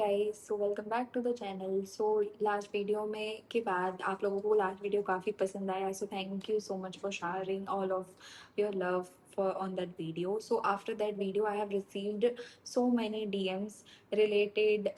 Guys, so welcome back to the channel. So last video में के बाद आप लोगों को लास्ट वीडियो काफ़ी पसंद आया, so thank you so much for sharing all of your love for on that video. So after that video I have received so many DMs related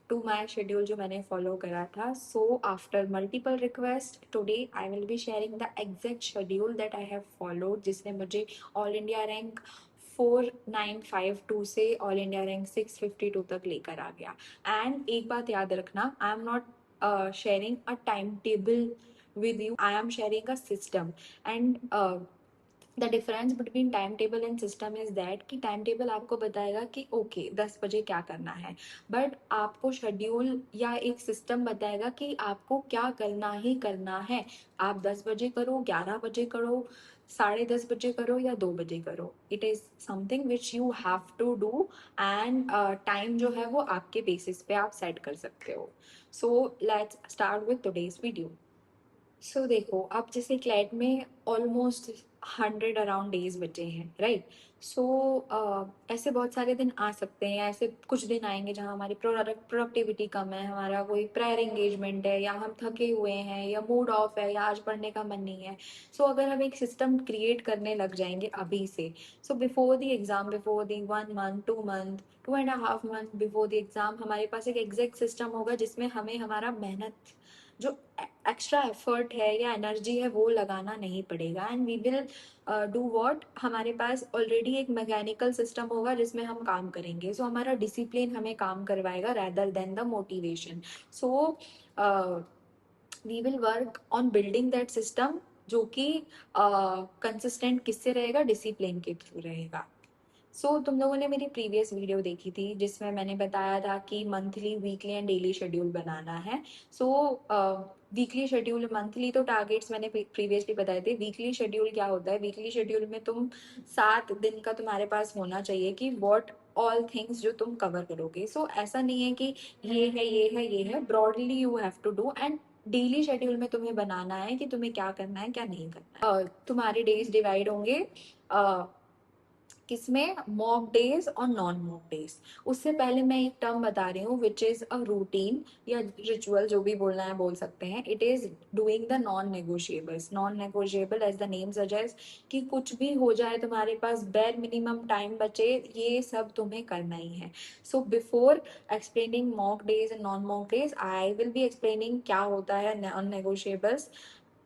to my schedule जो मैंने follow करा था. So after multiple requests today I will be sharing the exact schedule that I have followed, जिसने मुझे all India rank 4952 से all India rank 652 तक लेकर आ गया. एंड एक बात याद रखना, आई am not sharing a time table with you. I am sharing a system, and the difference between time table and system is that कि टाइम टेबल आपको बताएगा कि ओके 10 बजे क्या करना है, बट आपको शेड्यूल या एक सिस्टम बताएगा कि आपको क्या करना ही करना है. आप 10 बजे करो, 11 बजे करो, 10:30 बजे करो या 2 बजे करो, it is something which you have to do. And time जो है वो आपके बेसिस पे आप सेट कर सकते हो. So let's start with today's video. So देखो, अब जैसे क्लैट में ऑलमोस्ट 100 अराउंड डेज बचे हैं, राइट. सो ऐसे बहुत सारे दिन आ सकते हैं, ऐसे कुछ दिन आएंगे जहाँ हमारी प्रोडक्टिविटी कम है, हमारा कोई प्रायर एंगेजमेंट है, या हम थके हुए हैं, या मूड ऑफ है, या आज पढ़ने का मन नहीं है. सो अगर हम एक सिस्टम क्रिएट करने लग जाएंगे अभी से, so before the exam, before the 1 month, 2 month, 2.5 month before the exam, हमारे पास एक एग्जैक्ट सिस्टम होगा जिसमें हमें हमारा मेहनत जो एक्स्ट्रा एफर्ट है या एनर्जी है वो लगाना नहीं पड़ेगा. And we will do what, हमारे पास ऑलरेडी एक मैकेनिकल सिस्टम होगा जिसमें हम काम करेंगे. सो हमारा डिसिप्लिन हमें काम करवाएगा rather than the motivation. So we will work on building that system, जो कि कंसिस्टेंट किससे रहेगा, डिसिप्लिन के थ्रू रहेगा. सो तुम लोगों ने मेरी प्रीवियस वीडियो देखी थी जिसमें मैंने बताया था कि monthly, weekly and daily schedule बनाना है. सो वीकली शेड्यूल, मंथली तो टारगेट्स मैंने प्रीवियसली बताए थे. वीकली शेड्यूल क्या होता है, वीकली शेड्यूल में तुम 7 दिन का तुम्हारे पास होना चाहिए कि वॉट ऑल थिंग्स जो तुम कवर करोगे. सो ऐसा नहीं है कि ये है ये है ये है, broadly you have to do. And daily schedule में तुम्हें बनाना है कि तुम्हें क्या करना है क्या नहीं करना है. तुम्हारे डेज डिवाइड होंगे किसमें, मॉक डेज और नॉन मॉक डेज. उससे पहले मैं एक टर्म बता रही हूँ विच इज अ रूटीन या रिचुअल, जो भी बोलना है बोल सकते हैं. It is doing the non negotiables. Non negotiable as the name suggest कि कुछ भी हो जाए, तुम्हारे पास बेर मिनिमम टाइम बचे, ये सब तुम्हें करना ही है. So before explaining mock days and non mock days, I will be explaining क्या होता है नॉन नेगोशिएबल्स.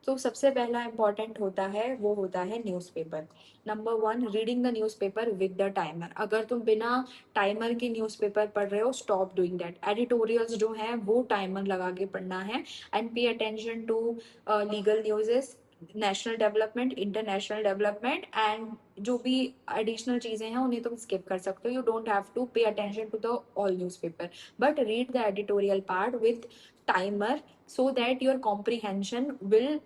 तो सबसे पहला इंपॉर्टेंट होता है वो होता है newspaper. Number 1, reading the newspaper with the timer. अगर तुम बिना टाइमर के न्यूज़पेपर पढ़ रहे हो, स्टॉप डूइंग दैट. एडिटोरियल्स जो हैं वो टाइमर लगा के पढ़ना है. And pay attention to legal newses, national development, international development, and जो भी एडिशनल चीज़ें हैं उन्हें तुम स्किप कर सकते हो. You don't have to pay attention to the all newspaper, but read the editorial part with timer so that your comprehension will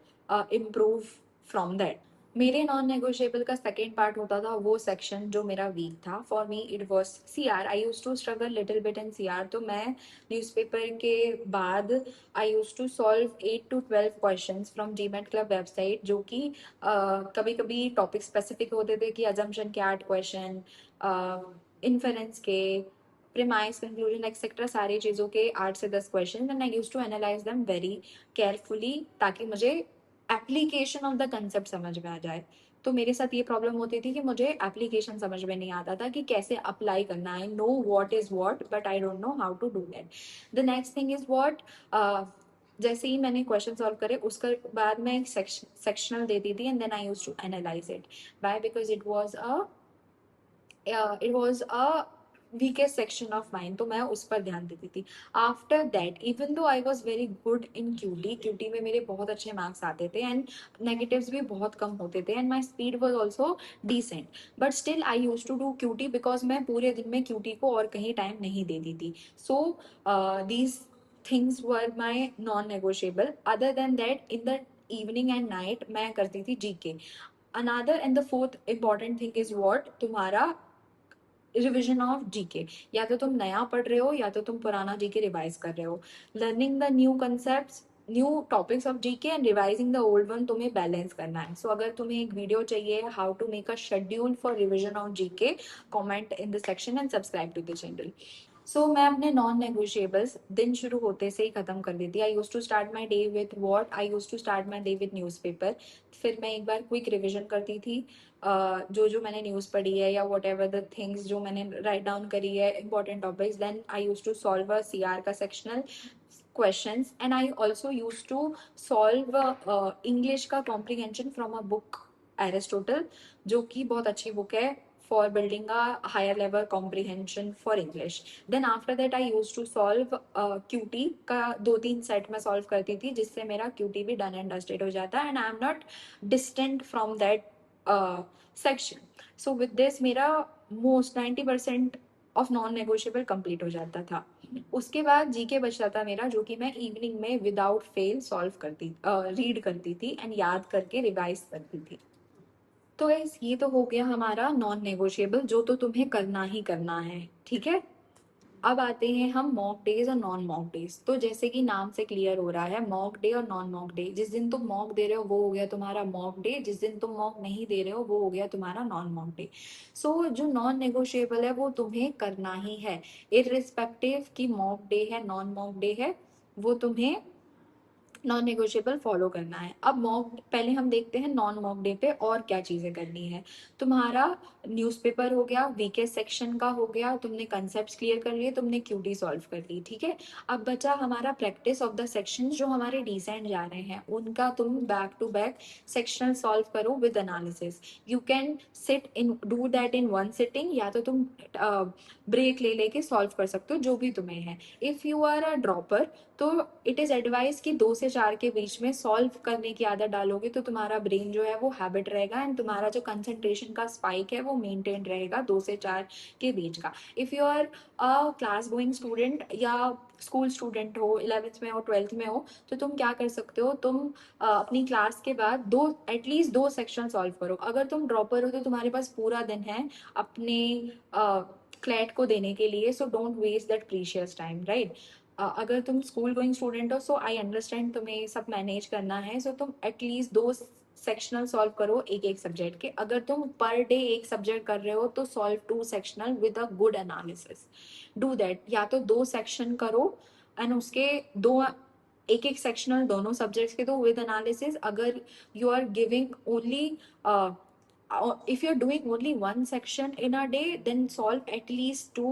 improve from that. मेरे नॉन नेगोशिएबल का सेकेंड पार्ट होता था वो सेक्शन जो मेरा वीक था. For me it was CR. I use to struggle little bit in CR. तो मैं न्यूज़पेपर के बाद I use to solve 8 to 12 question from GMAT club website, जो कि कभी कभी टॉपिक स्पेसिफिक होते थे कि अजम्पशन के 8 क्वेश्चन, इन्फेरेंस के, प्रीमाइस, कंक्लूजन एक्सेट्रा, सारी चीज़ों के 8 से 10 क्वेश्चन. And I use to analyse them very carefully ताकि मुझे एप्लीकेशन ऑफ द कंसेप्ट समझ में आ जाए. तो मेरे साथ ये प्रॉब्लम होती थी कि मुझे एप्लीकेशन समझ में नहीं आता था कि कैसे अप्लाई करना है. Know what is what, but I don't know how to do that. The next thing is what, जैसे ही मैंने क्वेश्चन सॉल्व करे उसके बाद मैं एक सेक्शनल देती थी, and then I use to analyse it. By because it was a weakest section of mind, तो मैं उस पर ध्यान देती थी. After that, even though I was very good in QT में मेरे बहुत अच्छे मार्क्स आते थे एंड नेगेटिव्स भी बहुत कम होते थे, and my speed was also decent, but still I use to do QT because मैं पूरे दिन में क्यूटी को और कहीं टाइम नहीं देती थी. So these things were my non negotiable. Other than that, in the evening and night मैं करती थी GK. Another and the fourth important thing is what, तुम्हारा रिविजन ऑफ GK. या तो तुम नया पढ़ रहे हो या तो तुम पुराना GK रिवाइज कर रहे हो. Learning the new concept, new topics of GK and revising the old one, तुम्हें बैलेंस करना है. सो अगर तुम्हें एक वीडियो चाहिए how to make a schedule for revision of GK, comment in the section and subscribe to the channel. So मैं अपने non negotiables दिन शुरू होते से ही खत्म कर देती। I use to start my day with what I use to start my day with newspaper. फिर मैं एक बार क्विक रिविजन करती थी, जो जो मैंने न्यूज़ पढ़ी है या वॉट एवर द थिंग्स जो मैंने राइट डाउन करी है important topics. Then I use to solve a CR का sectional questions, and I also used to solve English का comprehension from a book Aristotle, जो कि बहुत अच्छी बुक है for building a higher level comprehension for English. Then after that I used to solve QT का 2-3 set में solve करती थी, जिससे मेरा QT भी डन एंड डस्टेड हो जाता, and I am not distant from that section. So with this मेरा most 90% of non negotiable complete हो जाता था. उसके बाद जीके बचता था मेरा, जो कि मैं इवनिंग में विदाउट फेल सॉल्व करती रीड करती थी एंड याद करके रिवाइज करती थी. तो गाइस ये तो हो गया हमारा नॉन नेगोशिएबल, जो तो तुम्हें करना ही करना है, ठीक है. अब आते हैं हम मॉक डेज और नॉन मॉक डेज. तो जैसे कि नाम से क्लियर हो रहा है, मॉक डे और नॉन मॉक डे, जिस दिन तुम मॉक दे रहे हो वो हो गया तुम्हारा मॉक डे, जिस दिन तुम मॉक नहीं दे रहे हो वो हो गया तुम्हारा नॉन मॉक डे. सो जो नॉन नेगोशिएबल है वो तुम्हें करना ही है, इररिस्पेक्टिव कि मॉक डे है नॉन मॉक डे है, वो तुम्हें नॉन नेगोशिएबल फॉलो करना है. अब मॉक पहले हम देखते हैं नॉन मॉक डे पे और क्या चीजें करनी है. तुम्हारा न्यूज़पेपर हो गया, वीके सेक्शन का हो गया, तुमने कंसेप्ट क्लियर कर लिए, तुमने क्यूटी सॉल्व कर ली, ठीक है. अब बचा हमारा प्रैक्टिस ऑफ द सेक्शन, जो हमारे डिसेंट जा रहे हैं उनका तुम back to back sectional solve करो with analysis. You can sit in do that in one sitting, या तो तुम ब्रेक ले लेके सॉल्व कर सकते हो, जो भी तुम्हें है. If you are a dropper तो इट इज एडवाइस कि 2 से 4 के बीच में सॉल्व करने की आदत डालोगे तो तुम्हारा ब्रेन जो है वो हैबिट रहेगा, एंड तुम्हारा जो कंसंट्रेशन का स्पाइक है वो मेंटेन रहेगा 2 से 4 के बीच का. If you are a class going student या स्कूल स्टूडेंट हो, 11th में हो, 12th में हो, तो तुम क्या कर सकते हो, तुम अपनी क्लास के बाद एटलीस्ट 2 सेक्शन सॉल्व करो. अगर तुम ड्रॉपर हो तो तुम्हारे पास पूरा दिन है अपने क्लैट को देने के लिए, so don't waste that precious time, right. अगर तुम स्कूल गोइंग स्टूडेंट हो, सो आई अंडरस्टैंड तुम्हें सब मैनेज करना है, सो तुम एटलीस्ट 2 सेक्शनल सॉल्व करो एक एक सब्जेक्ट के. अगर तुम पर डे एक सब्जेक्ट कर रहे हो तो solve 2 sectional with a good analysis. Do that, या तो 2 सेक्शन करो एंड उसके दो एक एक सेक्शनल दोनों सब्जेक्ट्स के दो विद एनालिसिस. अगर you are giving only if you're doing only one section in a day, then solve at least 2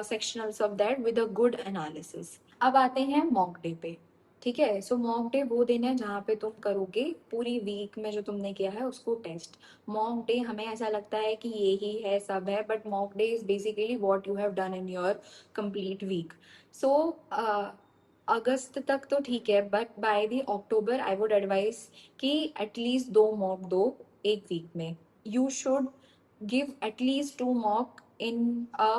sectionals of that with a good analysis. अब आते हैं मॉक डे पे, ठीक है. सो मॉक डे वो दिन है जहाँ पे तुम करोगे पूरी वीक में जो तुमने किया है उसको टेस्ट. मॉक डे हमें ऐसा लगता है कि ये ही है सब है, but mock day is basically what you have done in your complete week. So अगस्त तक तो ठीक है, but by the October I would advise कि एटलीस्ट 2 मॉक दो एक वीक में. You should give at least 2 mock in a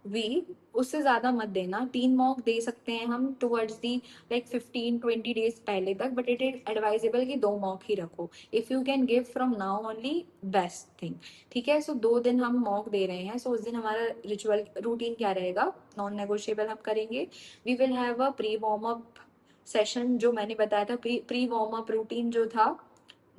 week. उससे ज्यादा मत देना. 3 मॉक दे सकते हैं हम टूवर्ड्स दी लाइक 15-20 डेज पहले तक, बट इट इज एडवाइजेबल कि 2 मॉक ही रखो. If you can give from now only, best thing, ठीक है. सो 2 दिन हम मॉक दे रहे हैं, सो उस दिन हमारा रिचुअल रूटीन क्या रहेगा, नॉन नेगोशिएबल हम करेंगे. We will have a pre warm up session, जो मैंने बताया था. प्री वार्म अप रूटीन जो था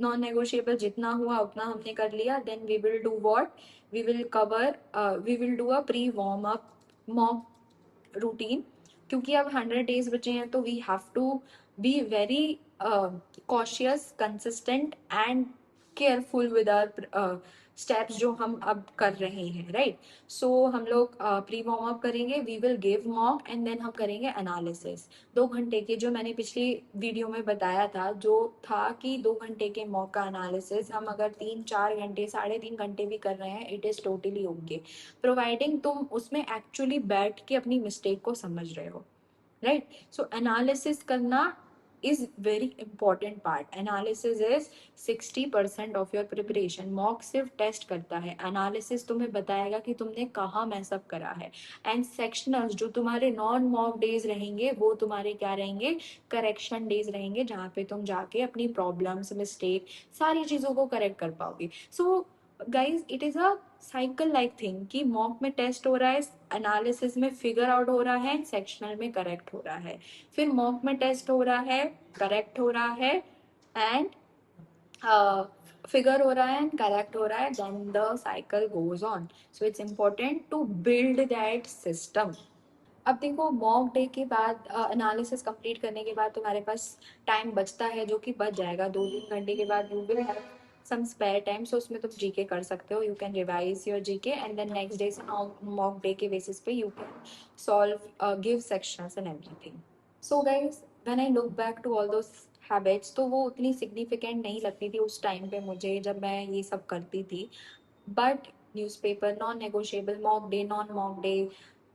नॉन नेगोशिएबल जितना हुआ उतना हमने कर लिया. Then we will do what, we will cover we will do a pre warm up mock routine. क्योंकि अब 100 डेज बचे हैं तो we have to be very cautious, consistent and careful with our steps जो हम अब कर रहे हैं, राइट. सो हम लोग प्री वार्म अप करेंगे, we will give mock and then हम करेंगे एनालिसिस. 2 घंटे के, जो मैंने पिछली वीडियो में बताया था, जो था कि 2 घंटे के मॉक का एनालिसिस हम अगर 3-4 घंटे, 3.5 घंटे भी कर रहे हैं, it is totally okay, providing तुम उसमें एक्चुअली बैठ के अपनी मिस्टेक को समझ रहे हो, राइट. सो एनालिसिस करना is very important part. Analysis is 60% of your preparation. Mock सिर्फ टेस्ट करता है, एनालिसिस तुम्हें बताएगा कि तुमने कहाँ मैसअप करा है. एंड सेक्शनल्स जो तुम्हारे नॉन मॉक डेज रहेंगे वो तुम्हारे क्या रहेंगे, करेक्शन डेज रहेंगे, जहाँ पे तुम जाके अपनी प्रॉब्लम्स, मिस्टेक, सारी चीजों को करेक्ट कर पाओगे. So guys it is a cycle like thing कि मॉक में टेस्ट हो रहा है, एनालिसिस में फिगर आउट हो रहा है, सेक्शनल में करेक्ट हो रहा है, फिर मॉक में टेस्ट हो रहा है, करेक्ट हो रहा है, एंड फिगर हो रहा है एंड करेक्ट हो रहा है, then the cycle goes on. So it's important to build that system. अब देखो मॉक डे के बाद एनालिसिस कंप्लीट करने के बाद तुम्हारे पास टाइम बचता है, जो कि बच जाएगा 2-3 घंटे के बाद। You will have some spare time, so उसमें तुम जीके कर सकते हो। You can revise your GK and then next day mock day के बेसिस पे you can solve give sections and everything. So guys when I look back to all those habits, तो वो उतनी सिग्निफिकेंट नहीं लगती थी उस टाइम पे मुझे जब मैं ये सब करती थी। But newspaper non negotiable, mock day non mock day,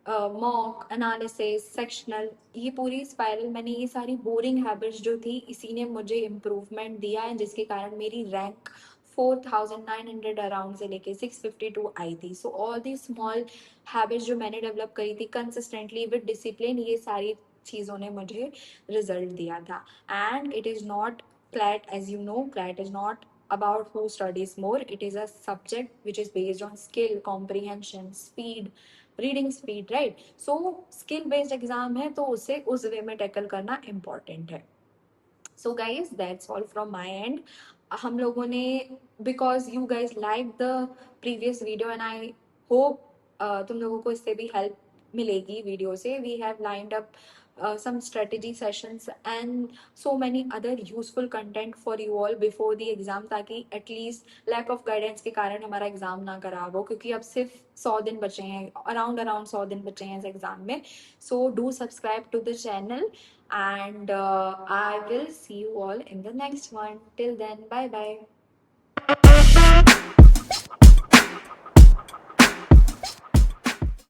mock analysis, sectional, ये पूरी स्पाइरल, मैंने ये सारी बोरिंग हैबिट्स जो थी इसी ने मुझे इम्प्रूवमेंट दिया है, जिसके कारण मेरी रैंक 4900 अराउंड से लेके 652 आई थी। So all the small habits जो मैंने डेवलप करी थी कंसिस्टेंटली विद डिसिप्लिन, ये सारी चीज़ों ने मुझे रिजल्ट दिया था। And it is not CLAT, as you know, CLAT is not about who studies more. It is a subject which is based on skill, comprehension, speed, reading speed, right? So skill based exam है, तो उसे उस वे में tackle करना important है। So guys that's all from my end. हम लोगों ने, because you guys like the previous video and I hope तुम लोगों को इससे भी हेल्प मिलेगी वीडियो से। We have lined up some strategy sessions and so many other useful content for you all before the exam, ताकि at least lack of guidance के कारण हमारा एग्जाम ना खराब हो, क्योंकि अब सिर्फ 100 दिन बचे हैं, अराउंड 100 दिन बचे हैं इस एग्जाम में। So do subscribe to the channel and I will see you all in the next one. Till then, bye bye.